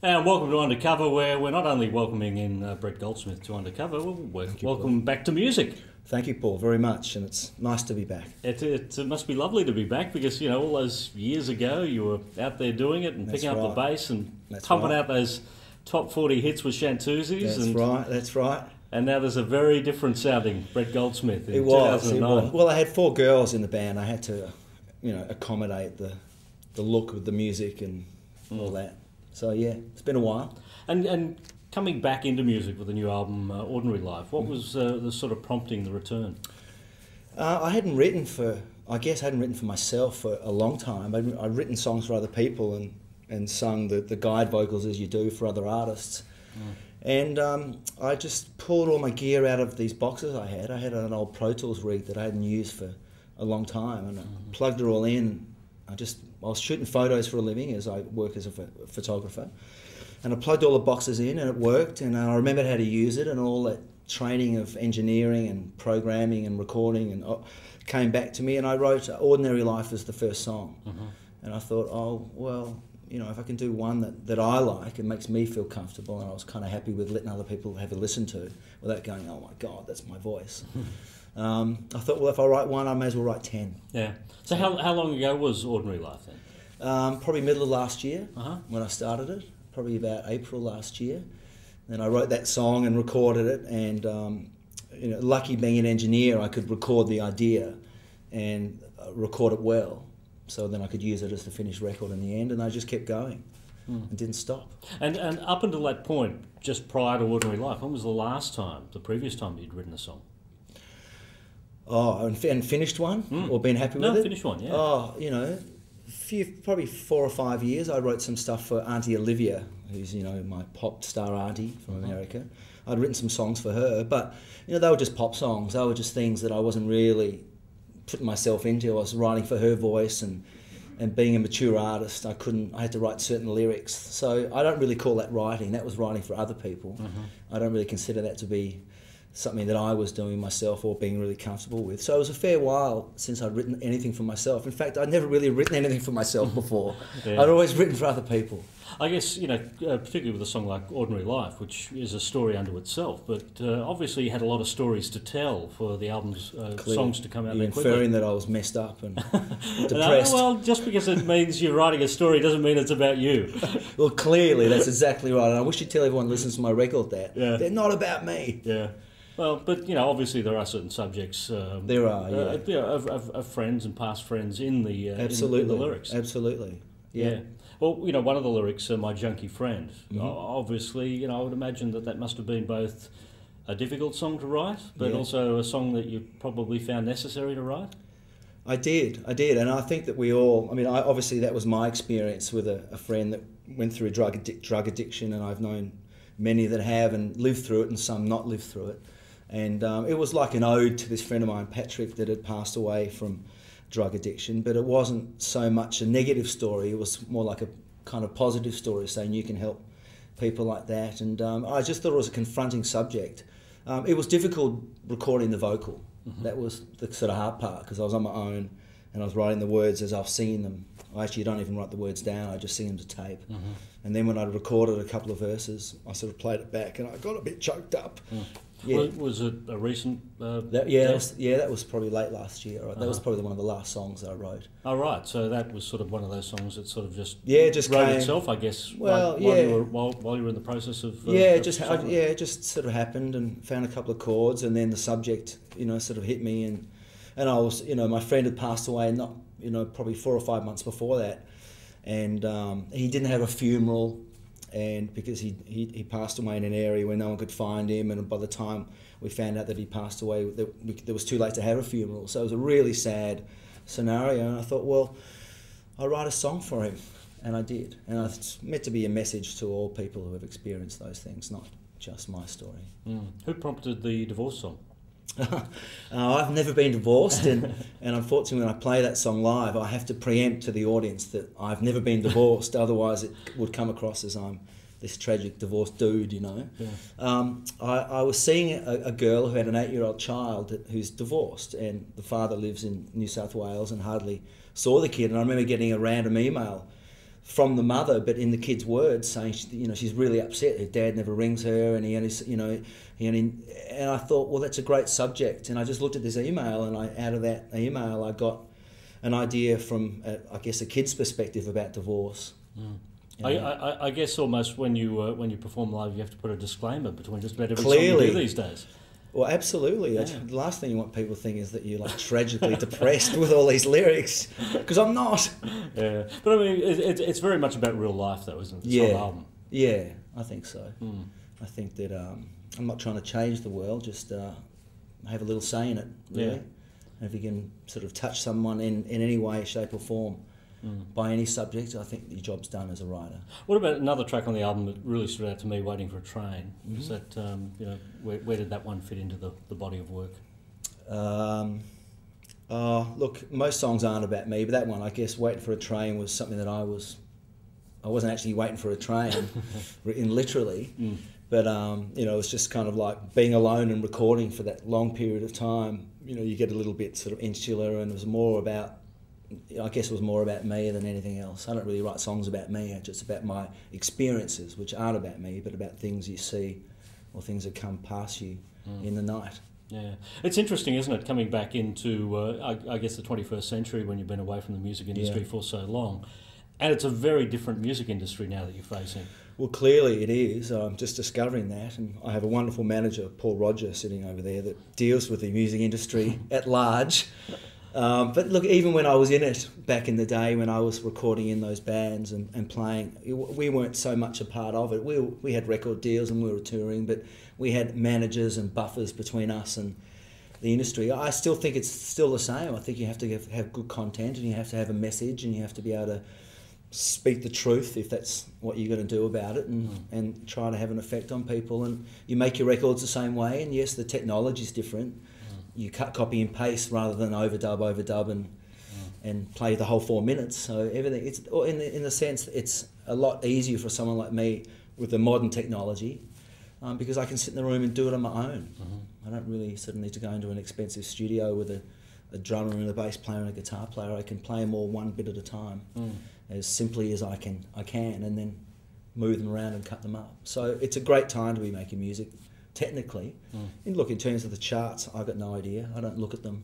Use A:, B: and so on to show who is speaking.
A: And welcome to Undercover, where we're not only welcoming in Brett Goldsmith to Undercover, we're welcome back to music.
B: Thank you, Paul, very much, and it's nice to be back.
A: It must be lovely to be back because, you know, all those years ago you were out there doing it and picking up the bass and pumping out those top 40 hits with Shantuzis.
B: That's right.
A: And now there's a very different sounding Brett Goldsmith in 2009.
B: It was. Well, I had 4 girls in the band. I had to, accommodate the look of the music and all that. So yeah, it's been a while.
A: And coming back into music with the new album, Ordinary Life, what was the sort of prompting the return?
B: I hadn't written for myself for a long time. I'd written songs for other people and sung the guide vocals as you do for other artists. And I just pulled all my gear out of these boxes I had. I had an old Pro Tools rig that I hadn't used for a long time, and I plugged it all in. I was shooting photos for a living as I work as a photographer, and I plugged all the boxes in and it worked, and I remembered how to use it, and all that training of engineering and programming and recording and came back to me, and I wrote Ordinary Life as the first song. And I thought, oh well, if I can do one that I like and makes me feel comfortable, and I was kind of happy with letting other people have a listen to without going, oh my God, that's my voice. I thought, well, if I write one, I may as well write 10.
A: Yeah. So how long ago was Ordinary Life then?
B: Probably middle of last year when I started it, probably about April last year. Then I wrote that song and recorded it, and lucky being an engineer, I could record the idea and record it well, so then I could use it as the finished record in the end, and I just kept going and didn't stop. And
A: up until that point, just prior to Ordinary Life, when was the previous time you'd written a song?
B: Oh, and finished one? Or been happy with it?
A: No, finished one, yeah.
B: Oh, probably 4 or 5 years. I wrote some stuff for Auntie Olivia, who's, my pop star auntie from America. I'd written some songs for her, but, they were just pop songs. They were just things that I wasn't really putting myself into. I was writing for her voice, and being a mature artist, I had to write certain lyrics. So I don't really call that writing. That was writing for other people. I don't really consider that to be something that I was doing myself or being really comfortable with. So it was a fair while since I'd written anything for myself. In fact, I'd never really written anything for myself before. I'd always written for other people.
A: I guess, particularly with a song like Ordinary Life, which is a story unto itself, but obviously you had a lot of stories to tell for the album's songs to come out there quickly.
B: Inferring that I was messed up and depressed.
A: Well, just because it means you're writing a story doesn't mean it's about you.
B: Well, clearly, that's exactly right. And I wish you'd tell everyone who listens to my record that. Yeah. They're not about me.
A: Yeah. Well, but obviously there are certain subjects.
B: There are, yeah.
A: Of friends and past friends in the in the lyrics.
B: Absolutely. Yeah.
A: Well, one of the lyrics, "My junkie friend." Obviously, I would imagine that must have been both a difficult song to write, but also a song that you probably found necessary to write.
B: I did, and I think that we all. Obviously that was my experience with a friend that went through drug addiction, and I've known many that have and lived through it, and some not lived through it. And it was like an ode to this friend of mine, Patrick, that had passed away from drug addiction, but it wasn't so much a negative story. It was more like a kind of positive story, saying you can help people like that. And I just thought it was a confronting subject. It was difficult recording the vocal. That was the sort of hard part, because I was on my own and I was writing the words as I was singing them. I actually don't even write the words down, I just sing them to tape. And then when I recorded a couple of verses, I sort of played it back and I got a bit choked up.
A: Yeah. Was it a recent?
B: That was probably late last year. Right? That was probably one of the last songs that I wrote.
A: Oh right, so that was sort of one of those songs that sort of just wrote itself, I guess.
B: Well,
A: while you were in the process of
B: it just sort of happened, and found a couple of chords, and then the subject sort of hit me, and I was my friend had passed away not probably 4 or 5 months before that, and he didn't have a funeral. And because he passed away in an area where no one could find him, and by the time we found out that he passed away, it was too late to have a funeral. So it was a really sad scenario, and I thought, well, I'll write a song for him, and I did. And it's meant to be a message to all people who have experienced those things, not just my story.
A: Who prompted the divorce song?
B: I've never been divorced, and unfortunately when I play that song live, I have to preempt to the audience that I've never been divorced, otherwise it would come across as I'm this tragic divorced dude, I was seeing a girl who had an 8-year-old child who's divorced, and the father lives in New South Wales and hardly saw the kid, and I remember getting a random email from the mother, but in the kid's words, saying she's really upset. Her dad never rings her, and and I thought, well, that's a great subject. And I just looked at this email, and out of that email, I got an idea from, I guess, a kid's perspective about divorce.
A: Mm. I guess almost when you perform live, you have to put a disclaimer between just about every
B: Clearly.
A: song you do these days.
B: Well, absolutely.
A: Yeah.
B: The last thing you want people to think is that you're like tragically depressed with all these lyrics, because I'm not.
A: Yeah, but I mean, it's very much about real life, though, isn't it? This whole album.
B: Yeah, I think so.
A: Mm.
B: I think that I'm not trying to change the world, just have a little say in it, really.
A: Yeah.
B: And if you can sort of touch someone in any way, shape or form, by any subject, I think your job's done as a writer.
A: What about another track on the album that really stood out to me, Waiting for a Train? Is that, where did that one fit into the body of work?
B: Look, most songs aren't about me, but that one, I guess, Waiting for a Train was something that I wasn't actually waiting for a train, literally, but it was just kind of like being alone and recording for that long period of time. You get a little bit sort of insular, and it was more about, I guess it was more about me than anything else. I don't really write songs about me, it's just about my experiences, which aren't about me, but about things you see or things that come past you in the night.
A: Yeah, it's interesting, isn't it, coming back into, I guess, the 21st century when you've been away from the music industry for so long. And it's a very different music industry now that you're facing. Well,
B: clearly it is. I'm just discovering that. And I have a wonderful manager, Paul Roger, sitting over there that deals with the music industry at large. But look, even when I was in it back in the day, when I was recording in those bands and playing, we weren't so much a part of it. We had record deals and we were touring, but we had managers and buffers between us and the industry. I still think it's still the same. I think you have to have good content, and you have to have a message, and you have to be able to speak the truth if that's what you're going to do about it, and try to have an effect on people. And you make your records the same way, and yes, the technology's different. You cut, copy and paste rather than overdub and play the whole 4 minutes. So everything, it's in the sense it's a lot easier for someone like me with the modern technology, because I can sit in the room and do it on my own. I don't really sort of need to go into an expensive studio with a drummer and a bass player and a guitar player. I can play them all one bit at a time, as simply as I can, and then move them around and cut them up. So it's a great time to be making music. Technically, and look, in terms of the charts, I've got no idea. I don't look at them.